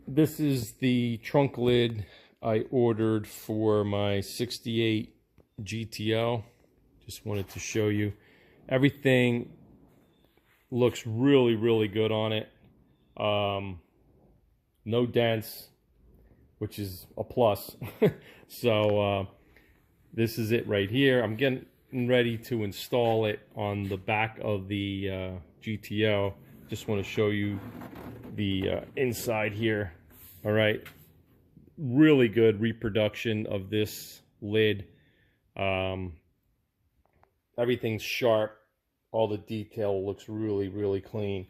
This is the trunk lid I ordered for my 68 GTO. Just wanted to show you. Everything looks really good on it. No dents, which is a plus. So this is it right here. I'm getting ready to install it on the back of the GTO. Just want to show you the inside here. All right, really good reproduction of this lid. Everything's sharp. All the detail looks really clean.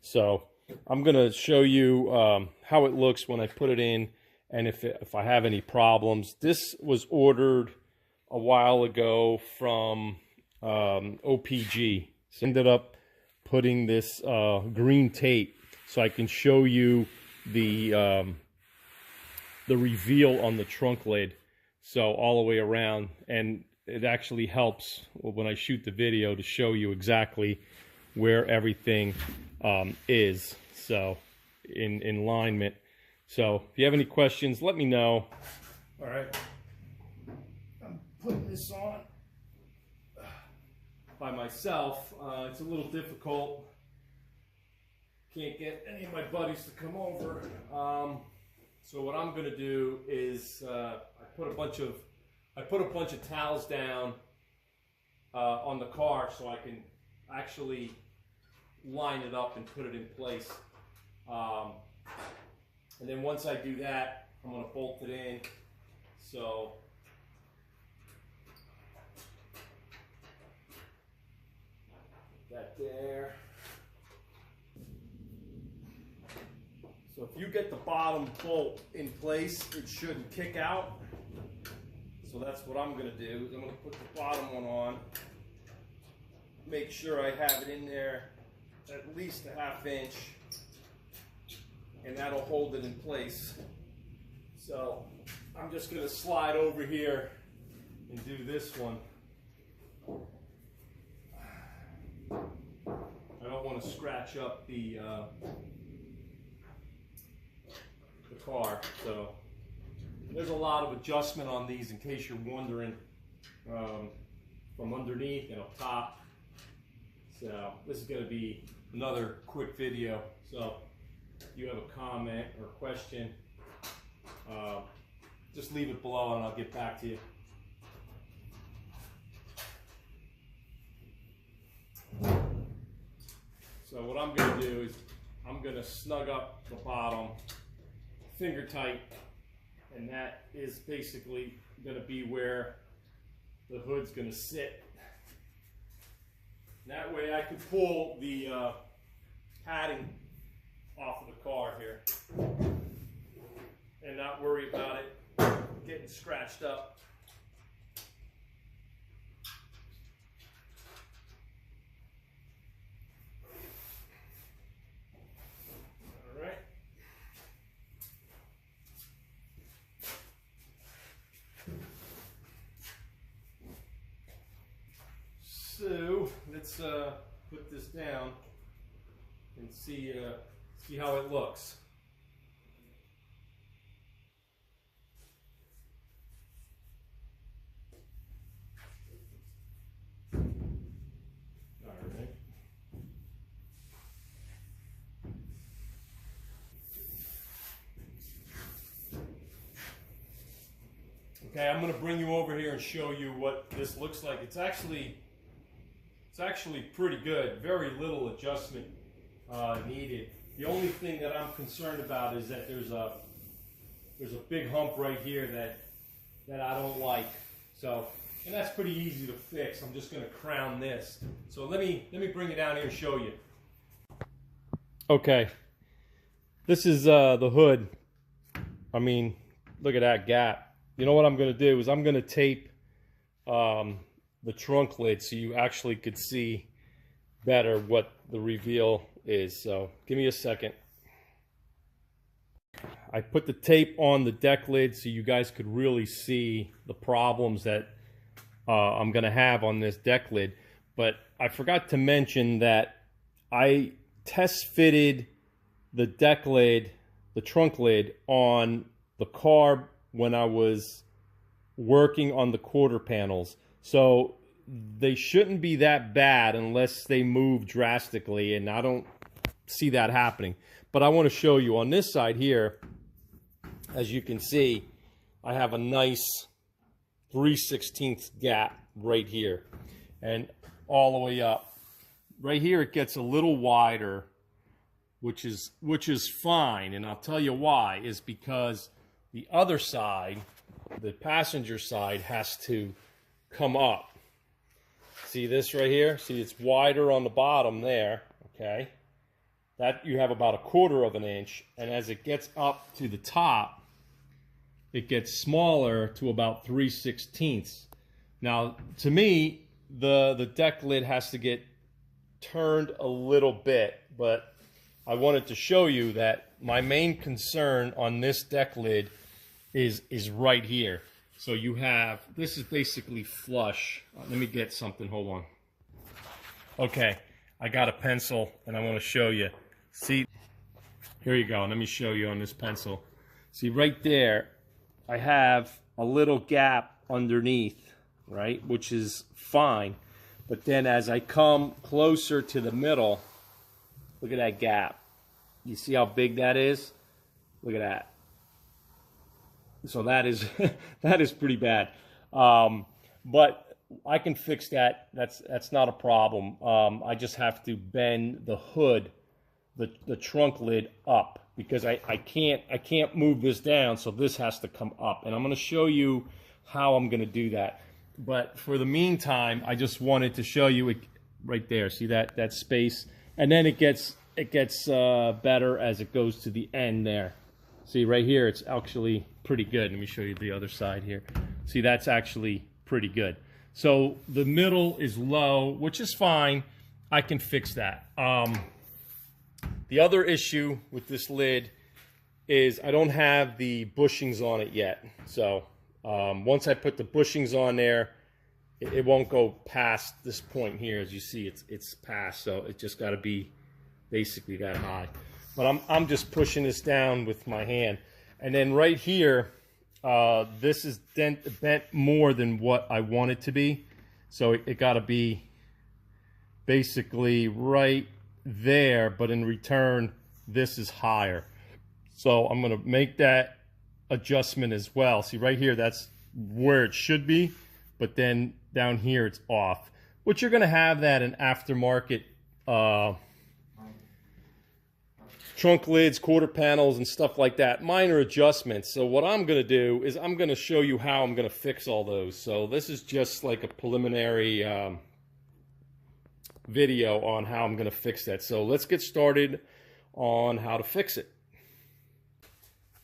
So I'm gonna show you how it looks when I put it in, and if I have any problems. This was ordered a while ago from OPG. So I ended up putting this green tape so I can show you the reveal on the trunk lid, so all the way around, and it actually helps when I shoot the video to show you exactly where everything is, so in alignment. So if you have any questions, let me know. All right, I'm putting this on by myself. It's a little difficult. Can't get any of my buddies to come over. So what I'm gonna do is I put a bunch of towels down on the car so I can actually line it up and put it in place. And then once I do that, I'm gonna bolt it in. So that there. So if you get the bottom bolt in place, it shouldn't kick out. So that's what I'm gonna do, is I'm gonna put the bottom one on, make sure I have it in there at least a ½ inch, and that'll hold it in place. So I'm just gonna slide over here and do this one. I don't want to scratch up the car. So there's a lot of adjustment on these, in case you're wondering, from underneath and up top. So this is going to be another quick video. So if you have a comment or question, just leave it below and I'll get back to you. So what I'm going to do is I'm going to snug up the bottom finger tight, and that is basically going to be where the hood's going to sit. That way I can pull the padding off of the car here and not worry about it getting scratched up. So let's put this down and see how it looks. All right. Okay, I'm going to bring you over here and show you what this looks like. It's actually pretty good. Very little adjustment needed. The only thing that I'm concerned about is that there's a big hump right here that I don't like. So, and that's pretty easy to fix. I'm just going to crown this. So let me bring it down here and show you. Okay, this is the hood. I mean, look at that gap. You know what I'm going to do is I'm going to tape the trunk lid so you actually could see better what the reveal is. So give me a second. I put the tape on the deck lid so you guys could really see the problems that I'm going to have on this deck lid. But I forgot to mention that I test fitted the deck lid, the trunk lid on the car when I was working on the quarter panels. So they shouldn't be that bad unless they move drastically, and I don't see that happening. But I want to show you on this side here, as you can see, I have a nice 3/16 gap right here and all the way up. Right here it gets a little wider, which is fine, and I'll tell you why, is because the other side, the passenger side, has to come up. See this right here? See, it's wider on the bottom there, okay? That you have about 1/4 of an inch, and as it gets up to the top, it gets smaller to about 3/16. Now, to me, the deck lid has to get turned a little bit, but I wanted to show you that my main concern on this deck lid is right here. So you have, this is basically flush. Let me get something, hold on. Okay, I got a pencil and I want to show you. See, here you go, let me show you on this pencil. See right there, I have a little gap underneath, right, which is fine. But then as I come closer to the middle, look at that gap. You see how big that is? Look at that. So that is that is pretty bad. But I can fix that. That's not a problem. I just have to bend the hood, the trunk lid up, because I can't move this down, so this has to come up. And I'm going to show you how I'm going to do that. But for the meantime, I just wanted to show you it right there. See that space? And then it gets better as it goes to the end there. See right here, it's actually pretty good. Let me show you the other side here. See, that's actually pretty good. So the middle is low, which is fine. I can fix that. The other issue with this lid is I don't have the bushings on it yet. So once I put the bushings on there, it won't go past this point here. As you see, it's past, so it just got to be basically that high. But I'm just pushing this down with my hand. And then right here, this is bent more than what I want it to be. So it got to be basically right there, but in return, this is higher. So I'm going to make that adjustment as well. See right here, that's where it should be, but then down here it's off. Which you're going to have that in aftermarket trunk lids, quarter panels, and stuff like that. Minor adjustments. So what I'm going to do is I'm going to show you how I'm going to fix all those. So this is just like a preliminary video on how I'm going to fix that. So let's get started on how to fix it.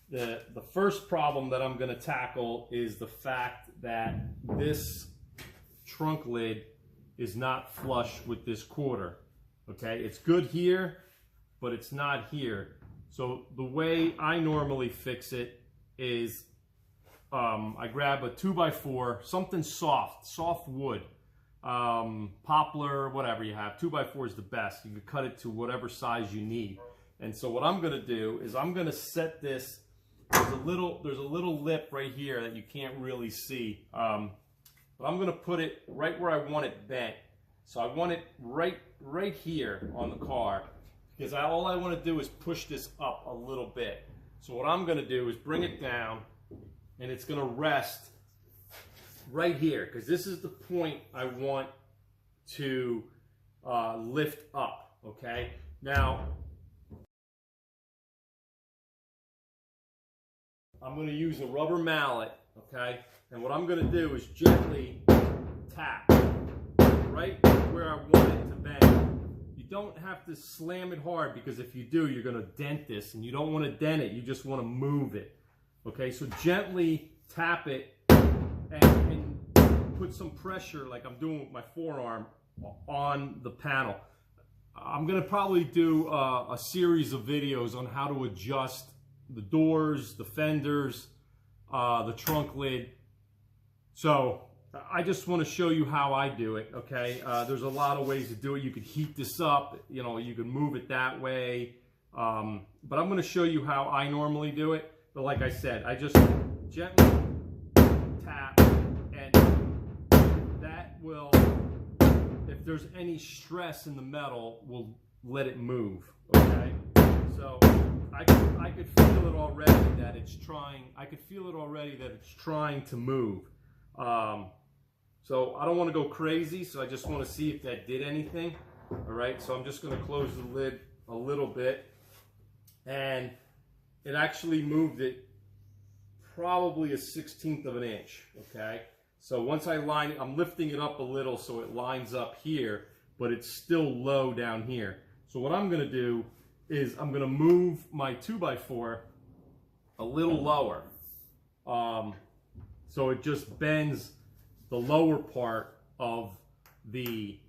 The first problem that I'm going to tackle is the fact that this trunk lid is not flush with this quarter. Okay, it's good here, but it's not here. So the way I normally fix it is I grab a 2x4, something soft wood, poplar, whatever you have. 2x4 is the best. You can cut it to whatever size you need. And so what I'm going to do is I'm going to set this. There's a little lip right here that you can't really see, but I'm going to put it right where I want it bent. So I want it right here on the car, because all I want to do is push this up a little bit. So what I'm going to do is bring it down, and it's going to rest right here, because this is the point I want to lift up. Okay, now I'm going to use a rubber mallet, okay? And what I'm going to do is gently tap right where I want it to bend. You don't have to slam it hard, because if you do, you're going to dent this, and you don't want to dent it. You just want to move it, okay? So gently tap it and put some pressure, like I'm doing with my forearm, on the panel. I'm going to probably do a series of videos on how to adjust the doors, the fenders, the trunk lid. So I just want to show you how I do it, okay? There's a lot of ways to do it. You could heat this up, you know, you could move it that way. But I'm going to show you how I normally do it. But like I said, I just gently tap, and that will, if there's any stress in the metal, will let it move, okay? So I could feel it already that it's trying, to move. So I don't want to go crazy, so I just want to see if that did anything. All right, so I'm just going to close the lid a little bit, and it actually moved it probably a 1/16 of an inch, okay? So once I line it, I'm lifting it up a little so it lines up here, but it's still low down here. So what I'm going to do is I'm going to move my 2x4 a little lower. So it just bends the lower part of the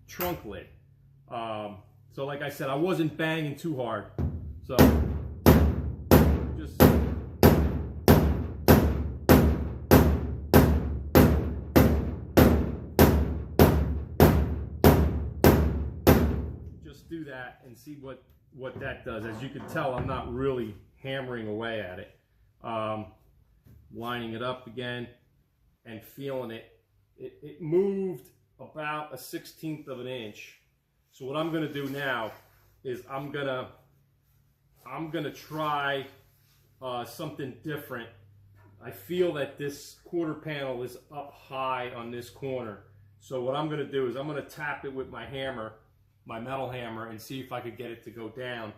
trunk lid. So like I said, I wasn't banging too hard. So just do that and see what that does. As you can tell, I'm not really hammering away at it. Lining it up again and feeling it. It moved about a 1/16 of an inch. So what I'm going to do now is I'm gonna try something different. I feel that this quarter panel is up high on this corner. So what I'm going to do is I'm going to tap it with my hammer, my metal hammer, and see if I could get it to go down.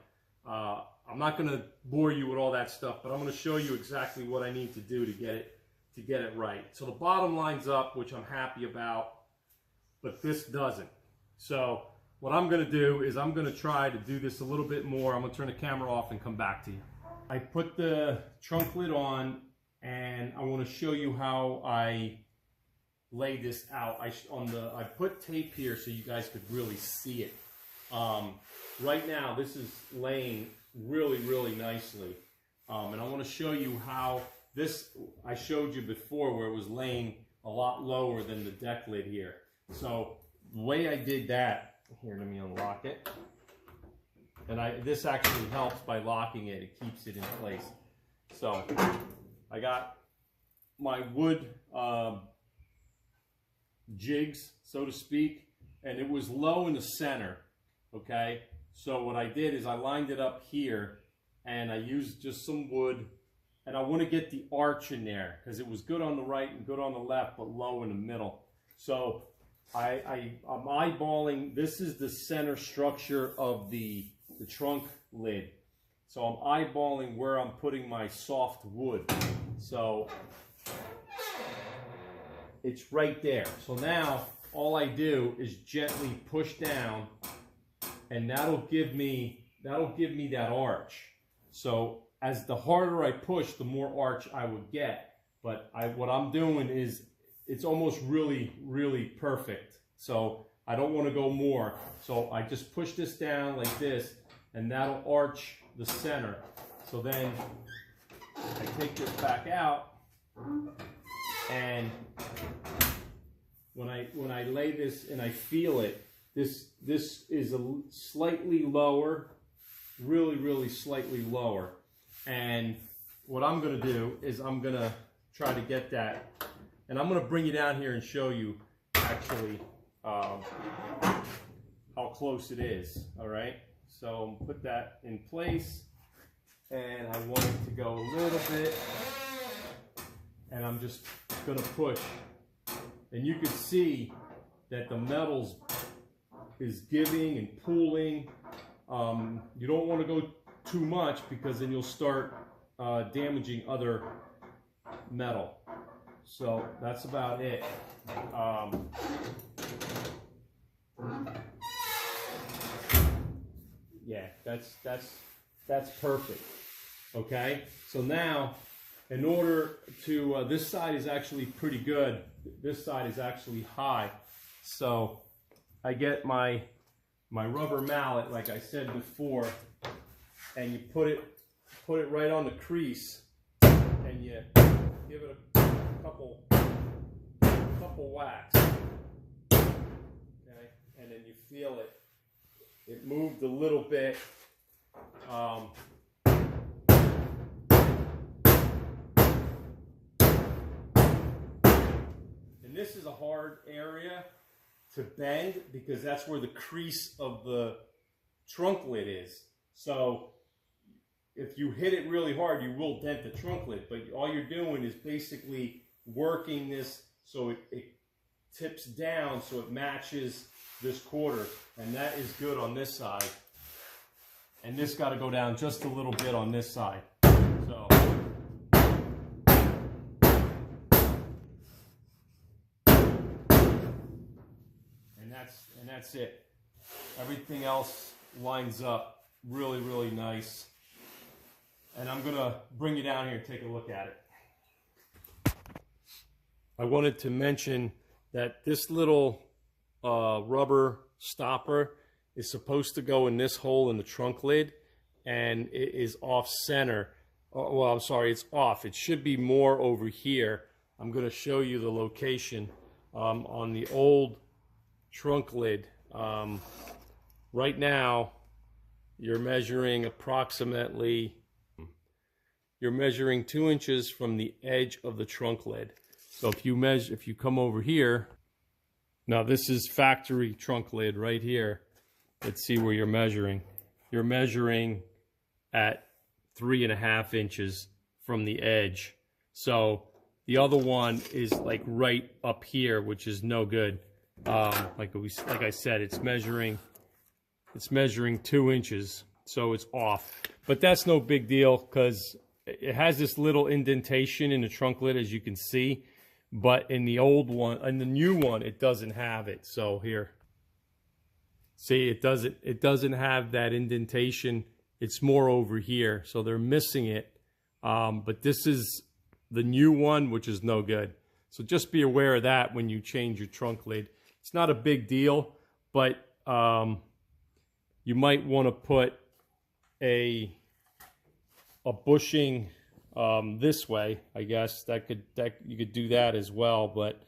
I'm not going to bore you with all that stuff, but I'm going to show you exactly what I need to do to get it right. So the bottom line's up, which I'm happy about, but this doesn't. So what I'm going to do is I'm going to try to do this a little bit more. I'm going to turn the camera off and come back to you. I put the trunk lid on, and I want to show you how I lay this out. I put tape here so you guys could really see it. Right now, this is laying really, really nicely. And I want to show you how this, I showed you before where it was laying a lot lower than the deck lid here. So the way I did that, here, let me unlock it. And this actually helps by locking it. It keeps it in place. So I got my wood jigs, so to speak, and it was low in the center, okay? So what I did is I lined it up here, and I used just some wood, and I want to get the arch in there because it was good on the right and good on the left, but low in the middle. So I'm eyeballing, this is the center structure of the trunk lid. So I'm eyeballing where I'm putting my soft wood. So it's right there. So now all I do is gently push down, and that'll give me that arch. So as the harder I push, the more arch I would get. But what I'm doing is it's almost really, really perfect. So I don't want to go more. So I just push this down like this, and that'll arch the center. So then I take this back out, and when I lay this and I feel it, this is a slightly lower, really, really slightly lower. And what I'm going to do is I'm going to try to get that, and I'm going to bring you down here and show you actually how close it is. All right, so put that in place, and I want it to go a little bit, and I'm just going to push, and you can see that the metals is giving and pulling. You don't want to go too much because then you'll start damaging other metal. So that's about it. Yeah, that's perfect. Okay, so now in order to this side is actually pretty good. This side is actually high. So I get my rubber mallet, like I said before, and you put it right on the crease, and you give it a couple whacks. Okay, and then you feel it. It moved a little bit, And this is a hard area to bend because that's where the crease of the trunk lid is. So if you hit it really hard, you will dent the trunk lid, but all you're doing is basically working this so it tips down so it matches this quarter, and that is good on this side. And this got to go down just a little bit on this side. So and that's it. Everything else lines up really, really nice. And I'm gonna bring you down here and take a look at it. I wanted to mention that this little rubber stopper is supposed to go in this hole in the trunk lid, and it is off center. Well, I'm sorry, it's off. It should be more over here. I'm going to show you the location on the old trunk lid. Right now, you're measuring approximately, you're measuring 2 inches from the edge of the trunk lid. So if you come over here, now this is factory trunk lid right here. Let's see where you're measuring. You're measuring at 3.5 inches from the edge. So the other one is like right up here, which is no good. Like I said, it's measuring 2 inches, so it's off. But that's no big deal because it has this little indentation in the trunk lid, as you can see. But in the old one, in the new one, it doesn't have it. So here, see, it doesn't have that indentation. It's more over here, so they're missing it. But this is the new one, which is no good. So just be aware of that when you change your trunk lid. It's not a big deal, but you might want to put a bushing this way. I guess you could do that as well, but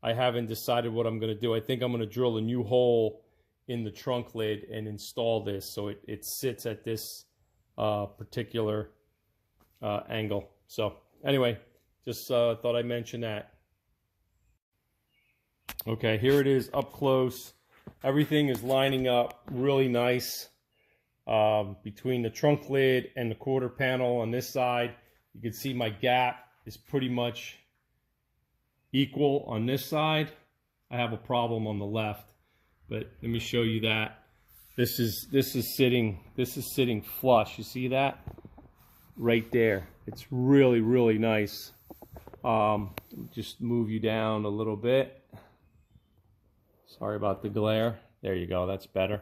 I haven't decided what I'm going to do. I think I'm going to drill a new hole in the trunk lid and install this so it sits at this particular angle. So anyway, just thought I'd mention that. Okay, here it is up close. Everything is lining up really nice between the trunk lid and the quarter panel on this side. You can see my gap is pretty much equal on this side. I have a problem on the left, but let me show you that. This is sitting flush. You see that? Right there. It's really, really nice. Just move you down a little bit. Sorry about the glare. There you go. That's better.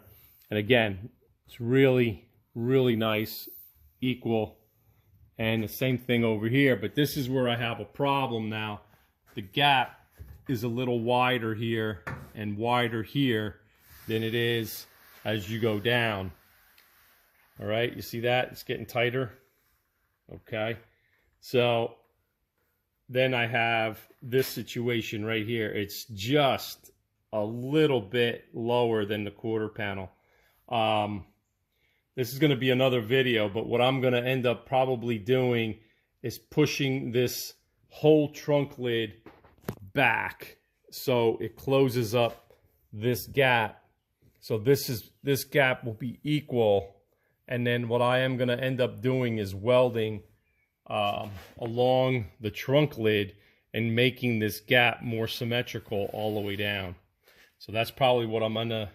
And again, it's really, really nice, equal. And the same thing over here, but this is where I have a problem now. The gap is a little wider here and wider here than it is as you go down. All right, you see that? It's getting tighter. Okay, so then I have this situation right here. It's just a little bit lower than the quarter panel. This is going to be another video, but what I'm going to end up probably doing is pushing this whole trunk lid back so it closes up this gap. So this gap will be equal, and then what I am going to end up doing is welding along the trunk lid and making this gap more symmetrical all the way down. So that's probably what I'm going to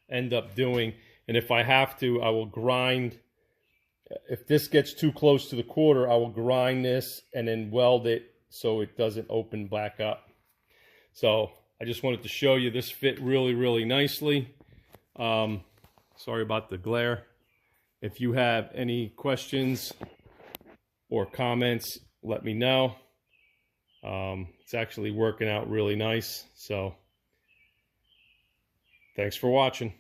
end up doing. And if I have to, I will grind. If this gets too close to the quarter, I will grind this and then weld it so it doesn't open back up. So I just wanted to show you this fit really, really nicely. Sorry about the glare. If you have any questions or comments, let me know. It's actually working out really nice. So thanks for watching.